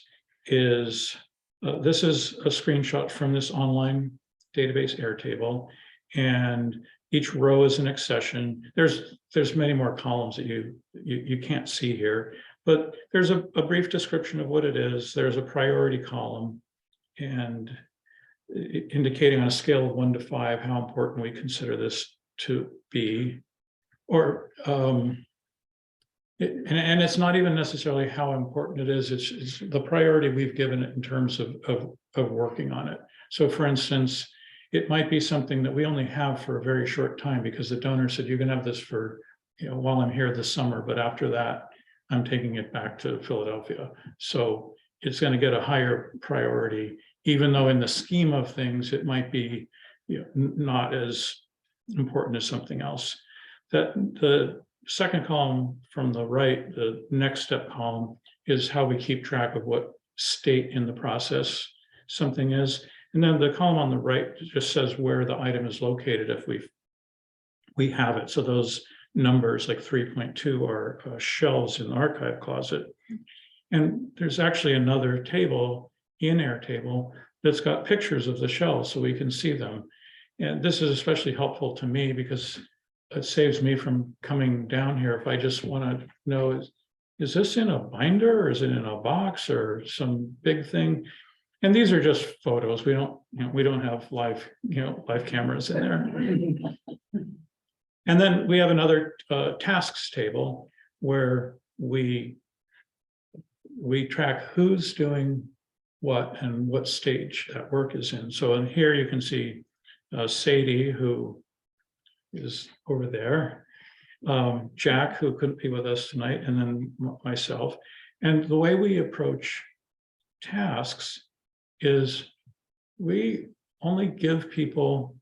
is, this is a screenshot from this online database Airtable, and each row is an accession. There's many more columns that you can't see here, but there's a brief description of what it is. There's a priority column, and indicating on a scale of 1 to 5 how important we consider this to be, or and it's not even necessarily how important it is, it's the priority we've given it in terms of working on it. So for instance, it might be something that we only have for a very short time because the donor said, you can have this for, while I'm here this summer, but after that, I'm taking it back to Philadelphia. So it's going to get a higher priority, even though in the scheme of things, it might be not as important as something else. That the second column from the right, the next step column, is how we keep track of what state in the process something is. And then the column on the right just says where the item is located if we have it. So those numbers like 3.2 are shelves in the archive closet. And there's actually another table in Airtable that's got pictures of the shelves so we can see them. And this is especially helpful to me because it saves me from coming down here if I just want to know, is this in a binder or is it in a box or some big thing? And these are just photos. We don't have live cameras in there. And then we have another tasks table where we track who's doing what and what stage that work is in. So in here you can see Sadie, who is over there, Jack, who couldn't be with us tonight, and then myself. And the way we approach tasks is we only give people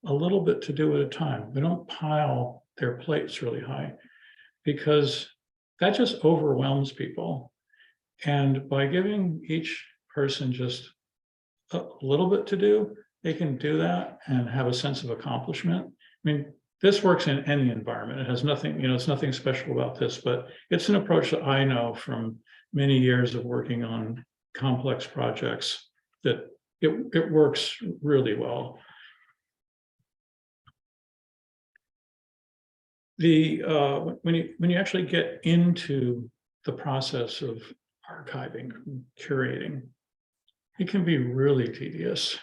a little bit to do at a time. We don't pile their plates really high because that just overwhelms people. And by giving each person just a little bit to do, they can do that and have a sense of accomplishment. I mean, this works in any environment. It has nothing, it's nothing special about this, but it's an approach that I know from many years of working on complex projects that it works really well. When you actually get into the process of archiving, curating, it can be really tedious.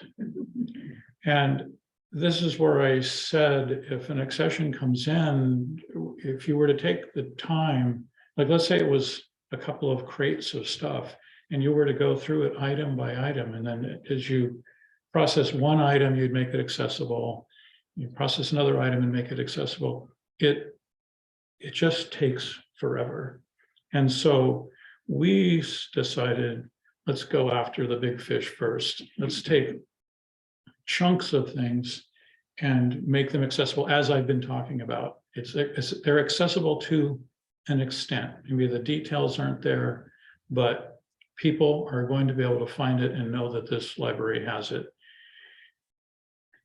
And this is where I said, if an accession comes in, if you were to take the time, like let's say it was a couple of crates of stuff, and you were to go through it item by item, and then as you process one item, you'd make it accessible. You process another item and make it accessible. It just takes forever. And so we decided, let's go after the big fish first. Let's take chunks of things and make them accessible, as I've been talking about. They're accessible to an extent. Maybe the details aren't there, but people are going to be able to find it and know that this library has it.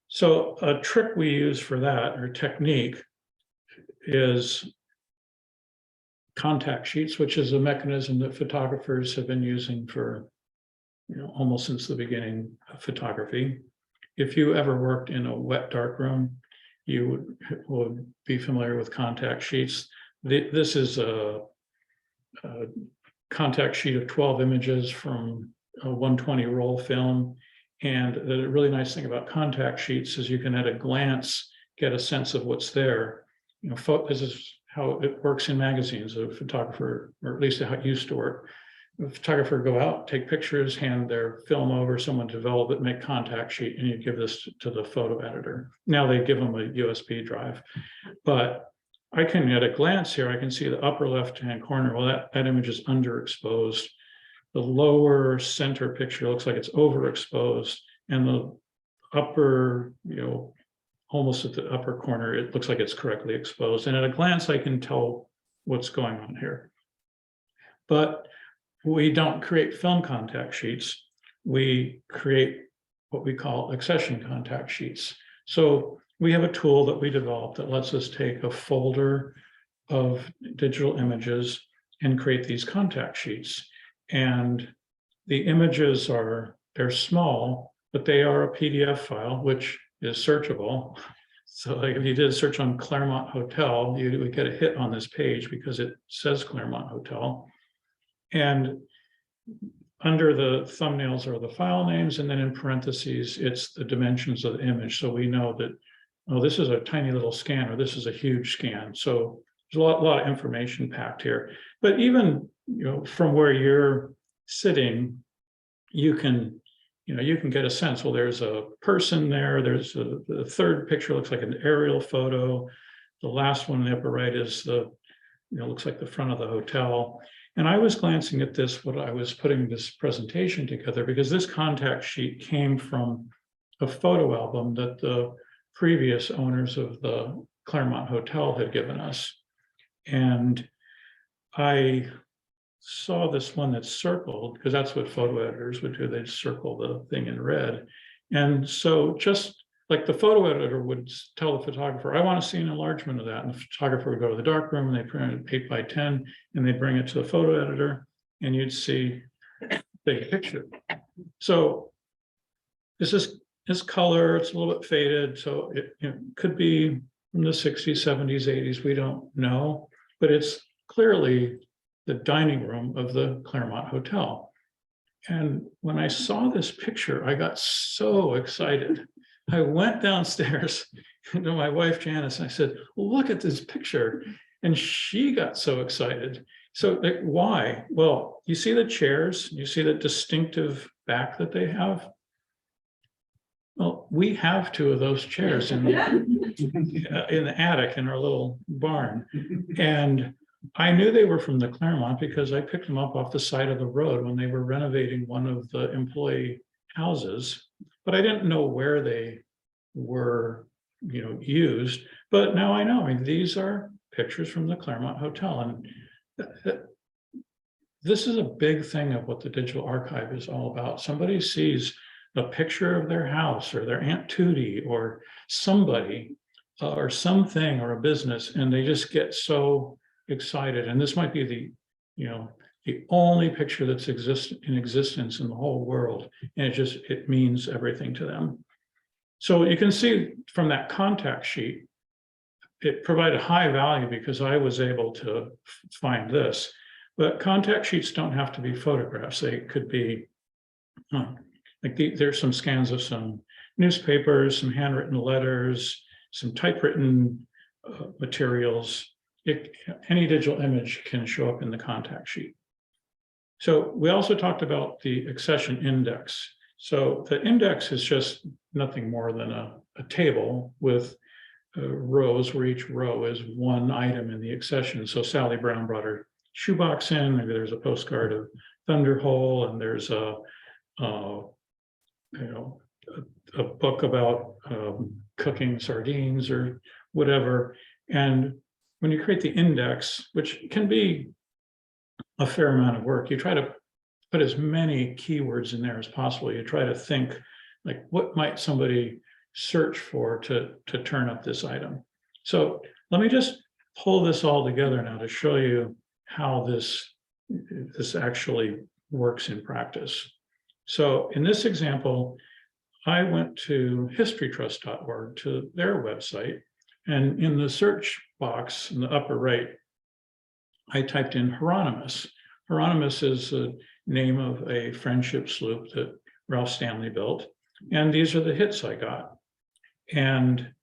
So a trick we use for that, or technique, is contact sheets, which is a mechanism that photographers have been using for almost since the beginning of photography. If you ever worked in a wet darkroom, you would be familiar with contact sheets. This is a contact sheet of 12 images from a 120 roll film. And the really nice thing about contact sheets is you can at a glance get a sense of what's there. This is how it works in magazines. A photographer, or at least how it used to work, a photographer go out, take pictures, hand their film over, someone develop it, make contact sheet, and you give this to the photo editor. Now they give them a USB drive, but I can, at a glance here, I can see the upper left-hand corner. Well, that image is underexposed. The lower center picture looks like it's overexposed, and the upper, almost at the upper corner, it looks like it's correctly exposed. And at a glance, I can tell what's going on here. But we don't create film contact sheets. We create what we call accession contact sheets. So we have a tool that we developed that lets us take a folder of digital images and create these contact sheets. And the images they're small, but they are a PDF file, which is searchable. So like if you did a search on Claremont Hotel, you would get a hit on this page because it says Claremont Hotel. And under the thumbnails are the file names, and then in parentheses, it's the dimensions of the image. So we know that, oh, this is a tiny little scan, or this is a huge scan. So there's a lot of information packed here. But even, from where you're sitting, you can get a sense. Well, there's a person there. There's the third picture looks like an aerial photo. The last one in the upper right is looks like the front of the hotel. And I was glancing at this when I was putting this presentation together, because this contact sheet came from a photo album that the previous owners of the Claremont Hotel had given us. And I saw this one that's circled, because that's what photo editors would do. They'd circle the thing in red. And so just like the photo editor would tell the photographer, I want to see an enlargement of that. And the photographer would go to the darkroom and they print it 8 by 10 and they'd bring it to the photo editor and you'd see the big picture. So this is color, it's a little bit faded. So it could be from the 60s, 70s, 80s, we don't know, but it's clearly the dining room of the Claremont Hotel. And when I saw this picture, I got so excited. I went downstairs to my wife, Janice, and I said, look at this picture. And she got so excited. So like, why? Well, you see the chairs, you see the distinctive back that they have. Well, we have 2 of those chairs in the attic in our little barn. And I knew they were from the Claremont because I picked them up off the side of the road when they were renovating one of the employee houses, but I didn't know where they were, used. But now I know. I mean, these are pictures from the Claremont Hotel, and this is a big thing of what the digital archive is all about. Somebody sees a picture of their house or their Aunt Tootie or somebody or something or a business, and they just get so excited. And this might be the only picture that's in existence in the whole world, and it means everything to them. So you can see from that contact sheet, it provided high value because I was able to find this. But contact sheets don't have to be photographs. They could be there's some scans of some newspapers, some handwritten letters, some typewritten materials. Any digital image can show up in the contact sheet. So we also talked about the accession index. So the index is just nothing more than a table with rows where each row is one item in the accession. So Sally Brown brought her shoebox in, maybe there's a postcard of Thunderhole, and there's a book about cooking sardines or whatever. And when you create the index, which can be a fair amount of work, you try to put as many keywords in there as possible. You try to think like, what might somebody search for to turn up this item? So let me just pull this all together now to show you how this actually works in practice. So in this example, I went to historytrust.org, to their website, and in the search box in the upper right, I typed in Hieronymus. Hieronymus is the name of a friendship sloop that Ralph Stanley built. And these are the hits I got. And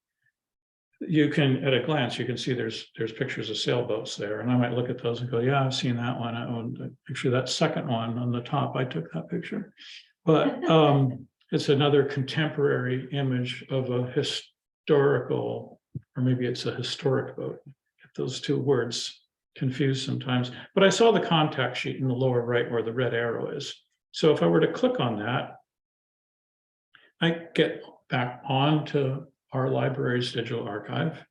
you can, at a glance, you can see there's pictures of sailboats there. And I might look at those and go, yeah, I've seen that one. Actually, that second one on the top, I took that picture. But it's another contemporary image of a historical, or maybe it's a historic boat. Get those two words confused sometimes. But I saw the contact sheet in the lower right where the red arrow is. So if I were to click on that, I get back onto our library's digital archive.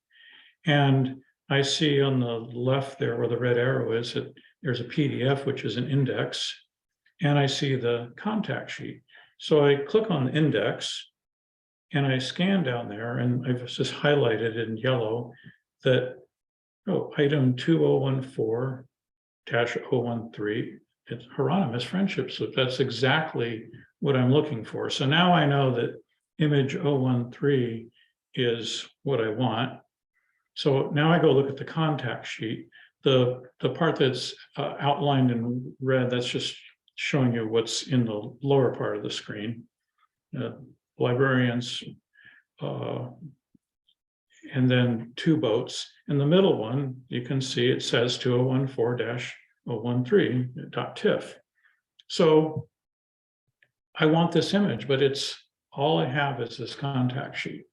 And I see on the left there where the red arrow is, that there's a PDF, which is an index. And I see the contact sheet. So I click on the index and I scan down there, and I've just highlighted in yellow that item 2014-013, it's Hieronymus friendship slip. That's exactly what I'm looking for. So now I know that image 013 is what I want. So now I go look at the contact sheet. The part that's outlined in red, that's just showing you what's in the lower part of the screen. Librarians, and then 2 boats. In the middle one, you can see it says 2014-013.tiff. So I want this image, but it's all I have is this contact sheet.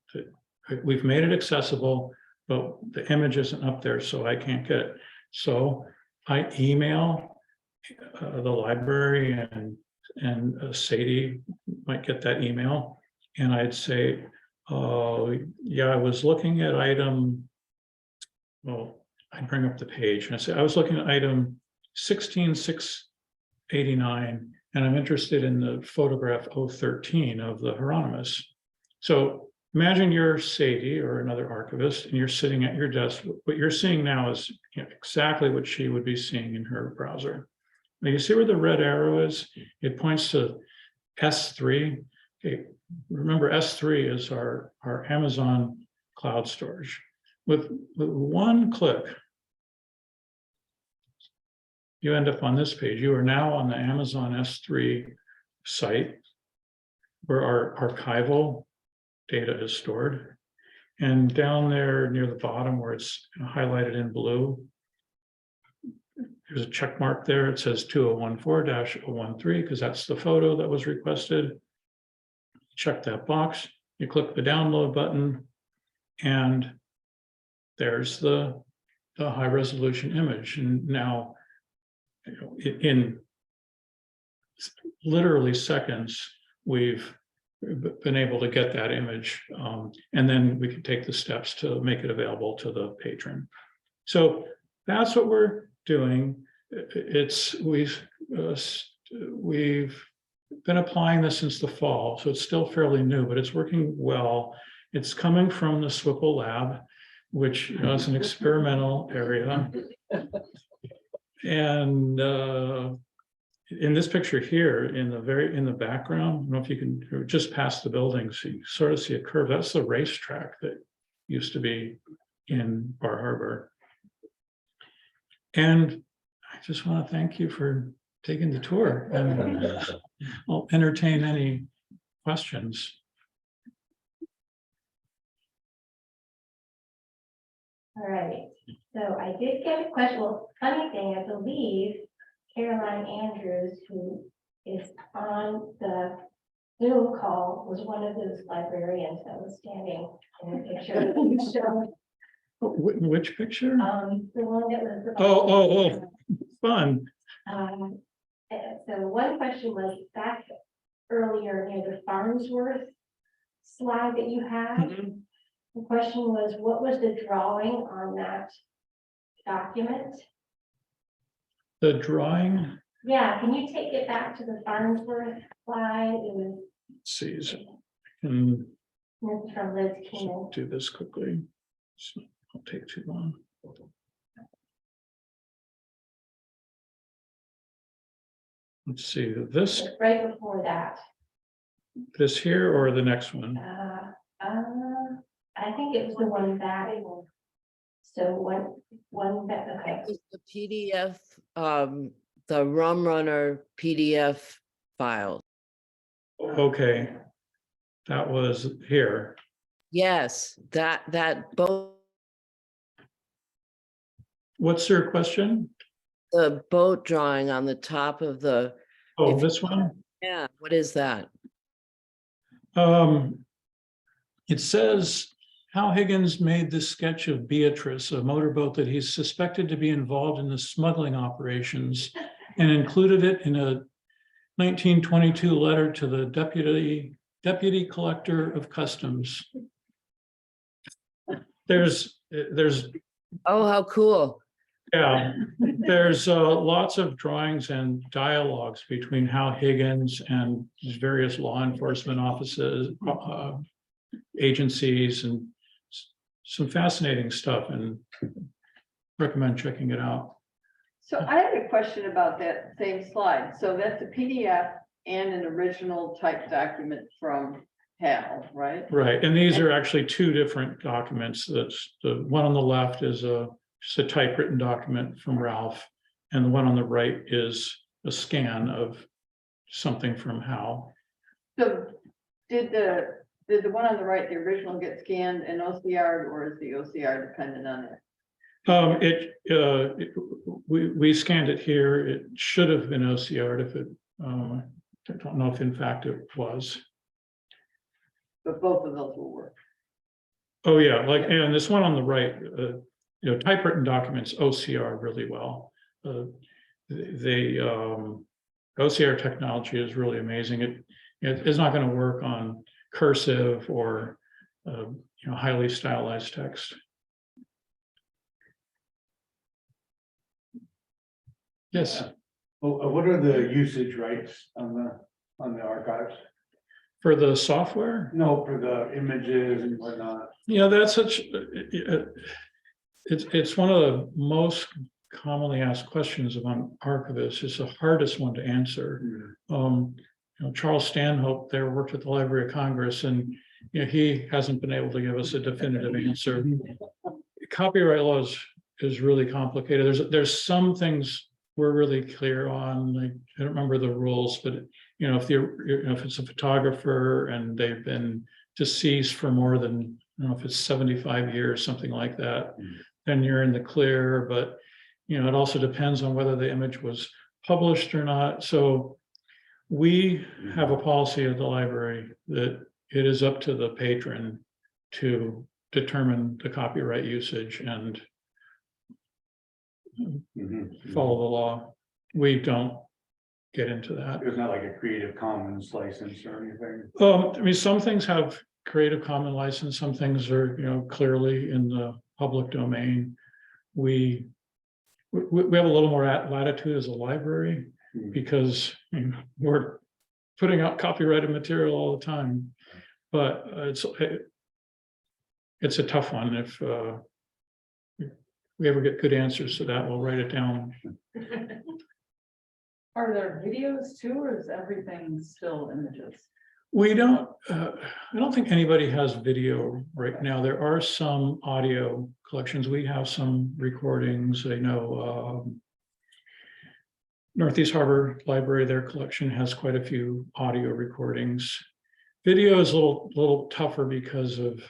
We've made it accessible, but the image isn't up there, so I can't get it. So I email the library, and Sadie might get that email, and I'd say, yeah, I was looking at item, well, I'd bring up the page and I say, I was looking at item 16689, and I'm interested in the photograph 013 of the Hieronymus. So imagine you're Sadie or another archivist, and you're sitting at your desk. What you're seeing now is, you know, exactly what she would be seeing in her browser. Now you see where the red arrow is? It points to S3. Okay, remember S3 is our Amazon cloud storage. With one click, you end up on this page. You are now on the Amazon S3 site where our archival data is stored. And down there near the bottom where it's highlighted in blue, there's a check mark there. It says 2014-013 because that's the photo that was requested. Check that box. You click the download button, and there's the high resolution image. And now, you know, in literally seconds, we've been able to get that image, and then we can take the steps to make it available to the patron. So that's what we're doing. We've been applying this since the fall, so it's still fairly new, but it's working well. It's coming from the Swipple lab, which, you know, is an experimental area. And in this picture here, in the background, I don't know if you can, just past the building, so you sort of see a curve. That's the racetrack that used to be in Bar Harbor. And I just want to thank you for taking the tour, and I'll entertain any questions. All right, so I did get a question. Well, funny thing, I believe Caroline Andrews, who is on the Zoom call, was one of those librarians that was standing in the picture. So, Which picture? the one that was. Oh, fun. So one question was back earlier near the Farnsworth slide that you had. Mhm. The question was, what was the drawing on that document? The drawing. Yeah, can you take it back to the Farnsworth slide? It was. Let's see, so I can This is from Liz Keenan. do this quickly. So I'll take too long. Let's see, this It's right before that. here or the next one? I think it was the one back. So one that, okay. It's the PDF, the Rum Runner PDF file. Okay, that was here. Yes, that boat, What's your question? the boat drawing on the top of the, Oh, If- this one? yeah, what is that? It says Hal Higgins made this sketch of Beatrice, a motorboat that he's suspected to be involved in the smuggling operations, and included it in a 1922 letter to the deputy collector of customs. There's Oh, how cool. yeah, there's lots of drawings and dialogues between Hal Higgins and his various law enforcement offices, agencies, and some fascinating stuff. And recommend checking it out. So I had a question about that same slide. So that's a PDF and an original typed document from Hal, right? Right, and these are actually two different documents. That's the one on the left is just a typewritten document from Ralph, and the one on the right is a scan of something from Hal. So did the one on the right, the original, get scanned and OCR'd, or is the OCR dependent on it? We scanned it here. It should have been OCR'd if it, I don't know if in fact it was. But both of those will work. Oh, yeah, like, and this one on the right, typewritten documents OCR really well. OCR technology is really amazing. It's not going to work on cursive or, highly stylized text. Yes, Well, what are the usage rights on the archives? for the software. No, for the images and whatnot. That's such, it's one of the most commonly asked questions among archivists. It's the hardest one to answer. Charles Stanhope there worked at the Library of Congress, and he hasn't been able to give us a definitive answer. Copyright law is really complicated. There's some things we're really clear on. Like, I don't remember the rules, but if it's a photographer and they've been deceased for more than, if it's 75 years, something like that, then you're in the clear. But it also depends on whether the image was published or not. So we have a policy at the library that it is up to the patron to determine the copyright usage and follow the law. We don't get into that. It's not like a Creative Commons license or anything. Some things have Creative Commons license, some things are, clearly in the public domain. We have a little more latitude as a library because we're putting out copyrighted material all the time. But it's a tough one. If we ever get good answers to that, we'll write it down. Are there videos too, or is everything still images? We don't, I don't think anybody has video right now. There are some audio collections. We have some recordings. I know Northeast Harbor Library, their collection has quite a few audio recordings. Video is a little tougher because of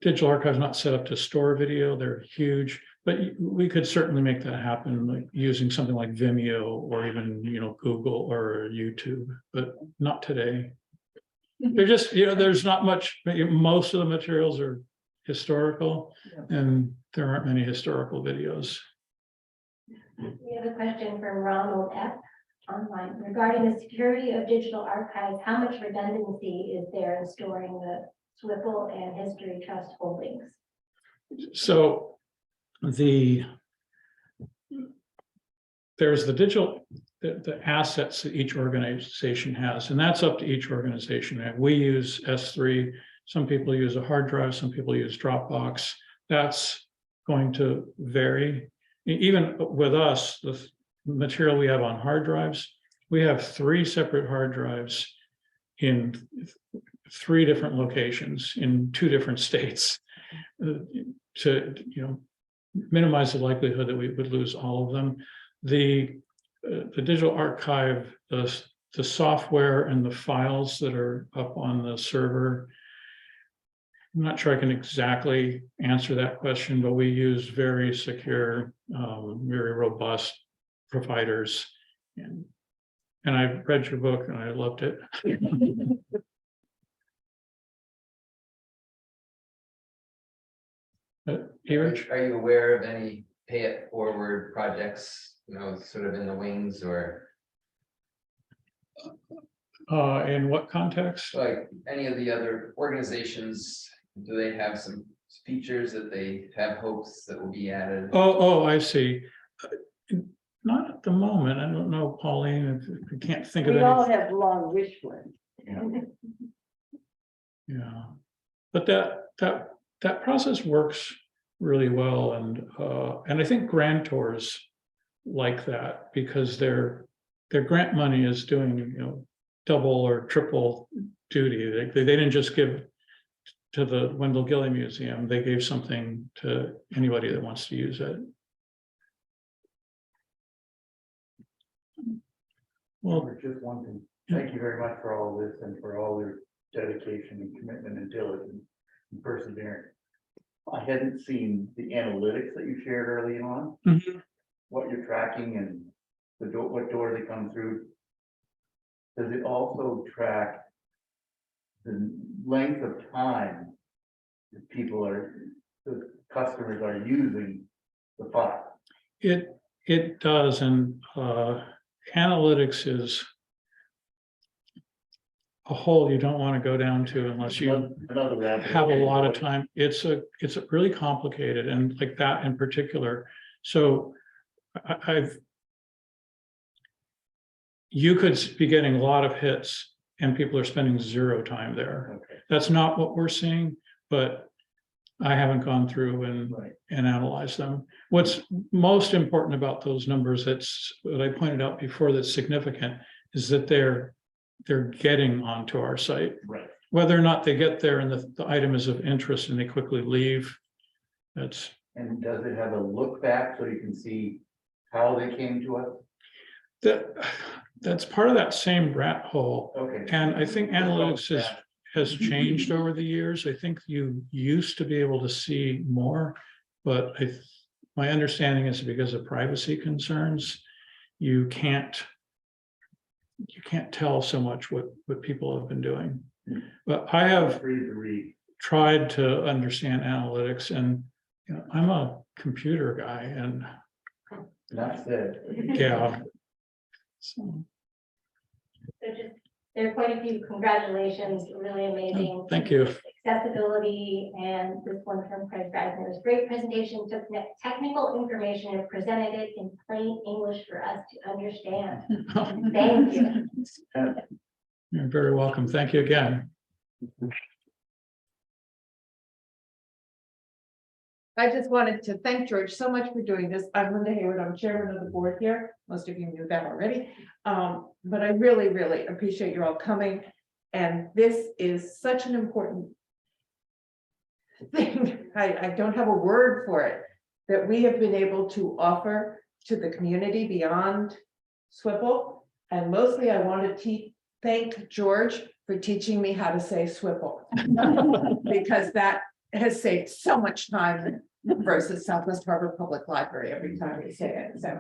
Digital Archive's not set up to store video. They're huge, but we could certainly make that happen, like using something like Vimeo or even, Google or YouTube, but not today. They're just, there's not much, most of the materials are historical and there aren't many historical videos. We have a question from Ronald F. online regarding the security of digital archives. How much redundancy is there in storing the Swiftle and History Trust holdings? So there's the digital, the assets that each organization has, and that's up to each organization. And we use S3. Some people use a hard drive, some people use Dropbox. That's going to vary. Even with us, the material we have on hard drives, we have 3 separate hard drives in 3 different locations in 2 different states to minimize the likelihood that we would lose all of them. The digital archive, the software and the files that are up on the server, I'm not sure I can exactly answer that question, but we use very secure, very robust providers. And I read your book and I loved it. Erich? Are you aware of any pay it forward projects, sort of in the wings, or In what context? like any of the other organizations? Do they have some features that they have hopes that will be added? Oh, I see. Not at the moment. I don't know, Pauline, if you can't think of We all any. have long wish lists. Yeah. But that process works really well, and I think grantors like that because their grant money is doing, you know, double or triple duty. They didn't just give to the Wendell Gilley Museum, they gave something to anybody that wants to use it. Well, Just one thing, thank you very much for all this and for all your dedication and commitment and diligence and perseverance. I hadn't seen the analytics that you shared early on, mhm. what you're tracking and what doors they come through. Does it also track the length of time that the customers are using the file? It does, and analytics is a hole you don't want to go down to unless you Another rabbit have a hole. lot of time. It's really complicated, and like that in particular. So you could be getting a lot of hits and people are spending zero time there. Okay, That's not what we're seeing, but I haven't gone through right. and analyzed them. What's most important about those numbers that I pointed out before that's significant is that they're getting onto our site. Right. Whether or not they get there and the item is of interest and they quickly leave, that's. And does it have a look back so you can see how they came to us? That's part of that same rat hole. Okay. And I think analytics has changed over the years. I think you used to be able to see more, but my understanding is because of privacy concerns, you can't tell so much what people have been doing. But I have Free to read. tried to understand analytics, and you know, I'm a computer guy, and Not said. yeah. So, So just, there are quite a few congratulations, really amazing. thank you. Accessibility, and this one from Craig Reisner's great presentation, took technical information and presented it in plain English for us to understand. Thank you. You're very welcome. Thank you again. I just wanted to thank George so much for doing this. I'm Linda Hayward. I'm chairman of the board here. Most of you knew that already. But I really, really appreciate you all coming. And this is such an important thing. I don't have a word for it, that we have been able to offer to the community beyond Swipple. And mostly I want to thank George for teaching me how to say Swipple. Because that has saved so much time versus Southwest Harbor Public Library every time we say it. So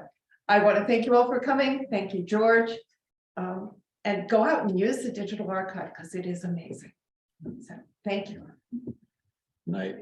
I want to thank you all for coming. Thank you, George. And go out and use the digital archive because it is amazing. So thank you. Night.